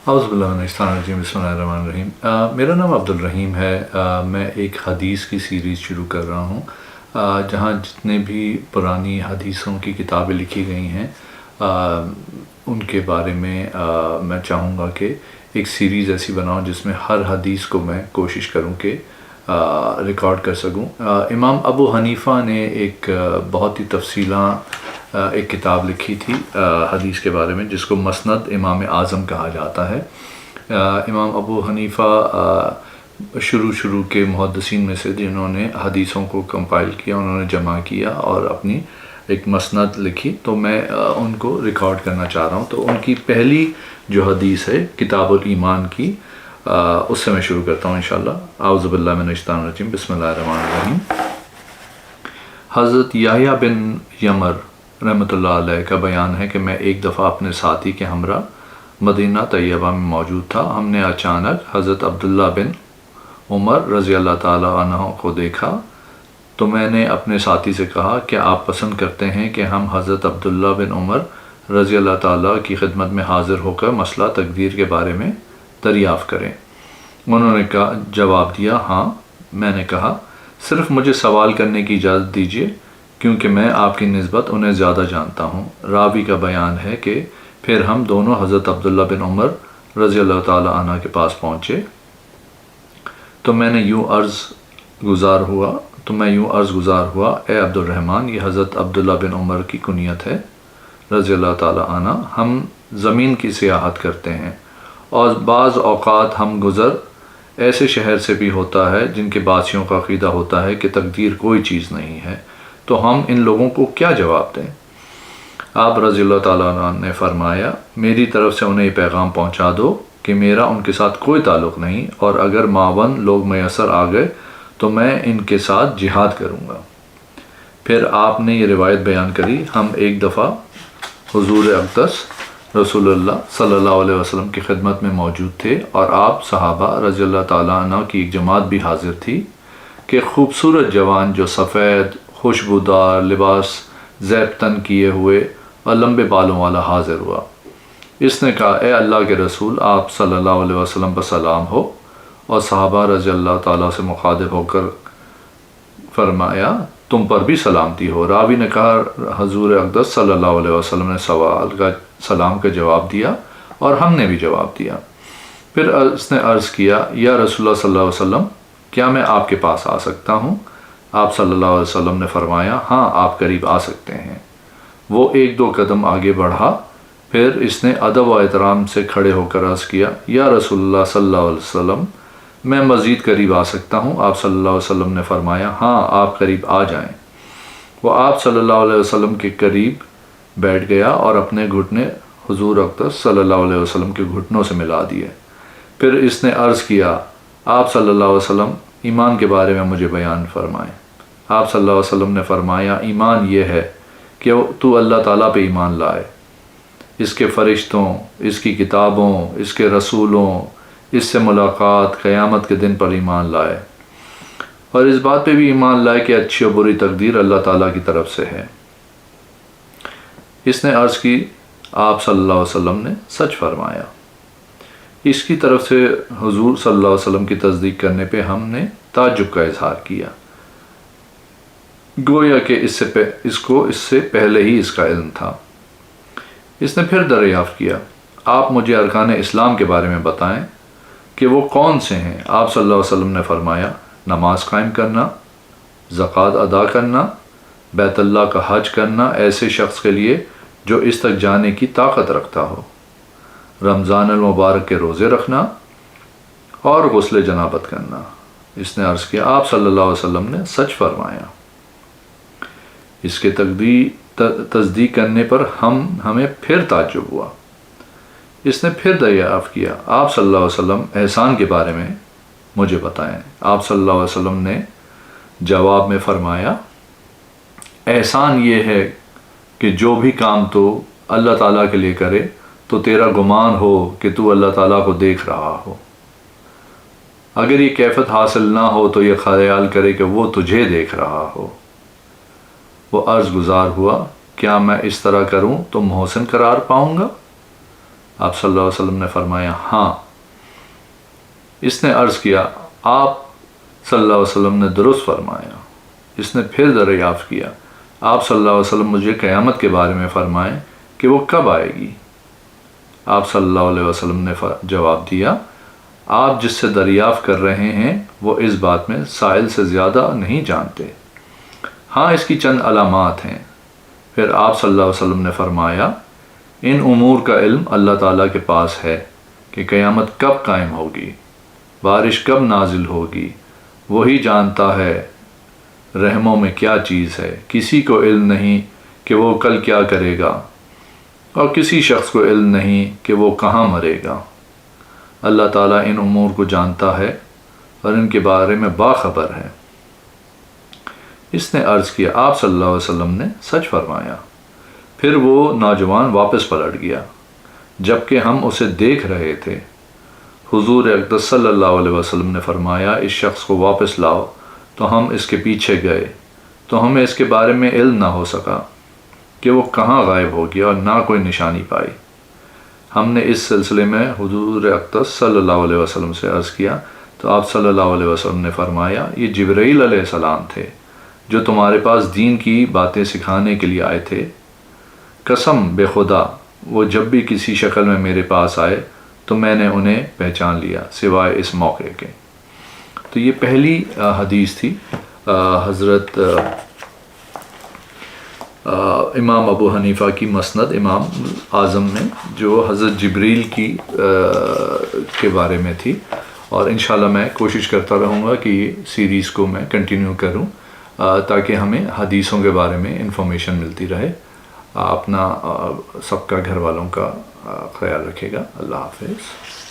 اعوذ باللہ من الشیطان الرجیم، بسم اللہ الرحمن الرحیم۔ میرا نام عبدالرحیم ہے۔ میں ایک حدیث کی سیریز شروع کر رہا ہوں جہاں جتنے بھی پرانی حدیثوں کی کتابیں لکھی گئی ہیں ان کے بارے میں میں چاہوں گا کہ ایک سیریز ایسی بناؤں جس میں ہر حدیث کو میں کوشش کروں کہ ریکارڈ کر سکوں۔ امام ابو حنیفہ نے ایک بہت ہی ایک کتاب لکھی تھی حدیث کے بارے میں، جس کو مسند امام اعظم کہا جاتا ہے۔ امام ابو حنیفہ شروع کے محدثین میں سے جنہوں نے حدیثوں کو کمپائل کیا، انہوں نے جمع کیا اور اپنی ایک مسند لکھی، تو میں ان کو ریکارڈ کرنا چاہ رہا ہوں۔ تو ان کی پہلی جو حدیث ہے کتاب الایمان کی، اس سے میں شروع کرتا ہوں انشاءاللہ۔ اعوذ باللہ من الشیطان الرجیم، بسم اللہ الرحمن الرحیم۔ حضرت یحییٰ بن یمر رحمۃ اللہ علیہ کا بیان ہے کہ میں ایک دفعہ اپنے ساتھی کے ہمراہ مدینہ طیبہ میں موجود تھا۔ ہم نے اچانک حضرت عبداللہ بن عمر رضی اللہ تعالیٰ عنہ کو دیکھا، تو میں نے اپنے ساتھی سے کہا کہ آپ پسند کرتے ہیں کہ ہم حضرت عبداللہ بن عمر رضی اللہ تعالیٰ کی خدمت میں حاضر ہو کر مسئلہ تقدیر کے بارے میں دریافت کریں؟ انہوں نے جواب دیا، ہاں۔ میں نے کہا، صرف مجھے سوال کرنے کی اجازت دیجیے، کیونکہ میں آپ کی نسبت انہیں زیادہ جانتا ہوں۔ راوی کا بیان ہے کہ پھر ہم دونوں حضرت عبداللہ بن عمر رضی اللہ تعالیٰ عنہ کے پاس پہنچے، تو میں یوں عرض گزار ہوا، اے عبد الرحمن، یہ حضرت عبداللہ بن عمر کی کنیت ہے رضی اللہ تعالیٰ عنہ۔ ہم زمین کی سیاحت کرتے ہیں اور بعض اوقات ہم گزر ایسے شہر سے بھی ہوتا ہے جن کے باسیوں کا عقیدہ ہوتا ہے کہ تقدیر کوئی چیز نہیں ہے، تو ہم ان لوگوں کو کیا جواب دیں؟ آپ رضی اللہ تعالیٰ عنہ نے فرمایا، میری طرف سے انہیں یہ پیغام پہنچا دو کہ میرا ان کے ساتھ کوئی تعلق نہیں، اور اگر معاون لوگ میسر آ گئے تو میں ان کے ساتھ جہاد کروں گا۔ پھر آپ نے یہ روایت بیان کری، ہم ایک دفعہ حضور اقدس رسول اللہ صلی اللہ علیہ وسلم کی خدمت میں موجود تھے، اور آپ صحابہ رضی اللہ تعالیٰ عنہ کی ایک جماعت بھی حاضر تھی کہ خوبصورت جوان جو سفید خوشبودار لباس زیب تن کیے ہوئے اور لمبے بالوں والا حاضر ہوا۔ اس نے کہا، اے اللہ کے رسول، آپ صلی اللہ علیہ وسلم پر سلام ہو، اور صحابہ رضی اللہ تعالیٰ سے مخاطب ہو کر فرمایا، تم پر بھی سلامتی ہو۔ راوی نے کہا، حضور اقدس صلی اللہ علیہ وسلم نے سلام کا جواب دیا اور ہم نے بھی جواب دیا۔ پھر اس نے عرض کیا، یا رسول اللہ صلی اللہ علیہ وسلم، کیا میں آپ کے پاس آ سکتا ہوں؟ آپ صلی اللہ علیہ وسلم نے فرمایا، ہاں، آپ قریب آ سکتے ہیں۔ وہ ایک دو قدم آگے بڑھا، پھر اس نے ادب و احترام سے کھڑے ہو کر عرض کیا، یا رسول اللہ صلی اللہ علیہ وسلم، میں مزید قریب آ سکتا ہوں؟ آپ صلی اللہ علیہ وسلم نے فرمایا، ہاں، آپ قریب آ جائیں۔ وہ آپ صلی اللہ علیہ وسلم کے قریب بیٹھ گیا اور اپنے گھٹنے حضور اقدس صلی اللہ علیہ وسلم کے گھٹنوں سے ملا دیے۔ پھر اس نے عرض کیا، آپ صلی اللہ علیہ وسلم، ایمان کے بارے میں مجھے بیان فرمائیں۔ آپ صلی اللہ علیہ وسلم نے فرمایا، ایمان یہ ہے کہ تو اللہ تعالیٰ پہ ایمان لائے، اس کے فرشتوں، اس کی کتابوں، اس کے رسولوں، اس سے ملاقات، قیامت کے دن پر ایمان لائے، اور اس بات پہ بھی ایمان لائے کہ اچھی اور بری تقدیر اللہ تعالیٰ کی طرف سے ہے۔ اس نے عرض کی، آپ صلی اللہ علیہ وسلم نے سچ فرمایا۔ اس کی طرف سے حضور صلی اللہ علیہ وسلم کی تصدیق کرنے پہ ہم نے تعجب کا اظہار کیا، گویا کہ اس سے پہلے ہی اس کا علم تھا۔ اس نے پھر دریافت کیا، آپ مجھے ارکان اسلام کے بارے میں بتائیں کہ وہ کون سے ہیں؟ آپ صلی اللہ علیہ وسلم نے فرمایا، نماز قائم کرنا، زکوٰۃ ادا کرنا، بیت اللہ کا حج کرنا ایسے شخص کے لیے جو اس تک جانے کی طاقت رکھتا ہو، رمضان المبارک کے روزے رکھنا، اور غسل جنابت کرنا۔ اس نے عرض کیا، آپ صلی اللہ علیہ وسلم نے سچ فرمایا۔ اس کے تصدیق کرنے پر ہمیں پھر تعجب ہوا۔ اس نے پھر دریافت کیا، آپ صلی اللہ علیہ وسلم، احسان کے بارے میں مجھے بتائیں۔ آپ صلی اللہ علیہ وسلم نے جواب میں فرمایا، احسان یہ ہے کہ جو بھی کام تو اللہ تعالیٰ کے لیے کرے تو تیرا گمان ہو کہ تو اللہ تعالیٰ کو دیکھ رہا ہو، اگر یہ کیفیت حاصل نہ ہو تو یہ خیال کرے کہ وہ تجھے دیکھ رہا ہو۔ وہ عرض گزار ہوا، کیا میں اس طرح کروں تو محسن قرار پاؤں گا؟ آپ صلی اللہ علیہ وسلم نے فرمایا ہاں۔ اس نے عرض کیا آپ صلی اللہ علیہ وسلم نے درست فرمایا۔ اس نے پھر دریافت کیا آپ صلی اللہ علیہ وسلم مجھے قیامت کے بارے میں فرمائیں کہ وہ کب آئے گی؟ آپ صلی اللہ علیہ وسلم نے جواب دیا آپ جس سے دریافت کر رہے ہیں وہ اس بات میں سائل سے زیادہ نہیں جانتے، ہاں اس کی چند علامات ہیں۔ پھر آپ صلی اللہ علیہ وسلم نے فرمایا ان امور کا علم اللہ تعالیٰ کے پاس ہے کہ قیامت کب قائم ہوگی، بارش کب نازل ہوگی، وہی جانتا ہے رحموں میں کیا چیز ہے، کسی کو علم نہیں کہ وہ کل کیا کرے گا، اور کسی شخص کو علم نہیں کہ وہ کہاں مرے گا۔ اللہ تعالیٰ ان امور کو جانتا ہے اور ان کے بارے میں باخبر ہے۔ اس نے عرض کیا آپ صلی اللہ علیہ وسلم نے سچ فرمایا۔ پھر وہ نوجوان واپس پلٹ گیا جبکہ ہم اسے دیکھ رہے تھے۔ حضور اقدس صلی اللہ علیہ وسلم نے فرمایا اس شخص کو واپس لاؤ، تو ہم اس کے پیچھے گئے تو ہمیں اس کے بارے میں علم نہ ہو سکا کہ وہ کہاں غائب ہو گیا اور نہ کوئی نشانی پائی۔ ہم نے اس سلسلے میں حضور اقدس صلی اللہ علیہ وسلم سے عرض کیا تو آپ صلی اللہ علیہ وسلم نے فرمایا یہ جبرائیل علیہ السلام تھے جو تمہارے پاس دین کی باتیں سکھانے کے لیے آئے تھے۔ قسم بے خدا وہ جب بھی کسی شکل میں میرے پاس آئے تو میں نے انہیں پہچان لیا سوائے اس موقع کے۔ تو یہ پہلی حدیث تھی حضرت امام ابو حنیفہ کی مسند امام اعظم میں جو حضرت جبریل کے بارے میں تھی، اور انشاءاللہ میں کوشش کرتا رہوں گا کہ یہ سیریز کو میں کنٹینیو کروں تاکہ ہمیں حدیثوں کے بارے میں انفارمیشن ملتی رہے۔ اپنا سب کا گھر والوں کا خیال رکھے گا۔ اللہ حافظ۔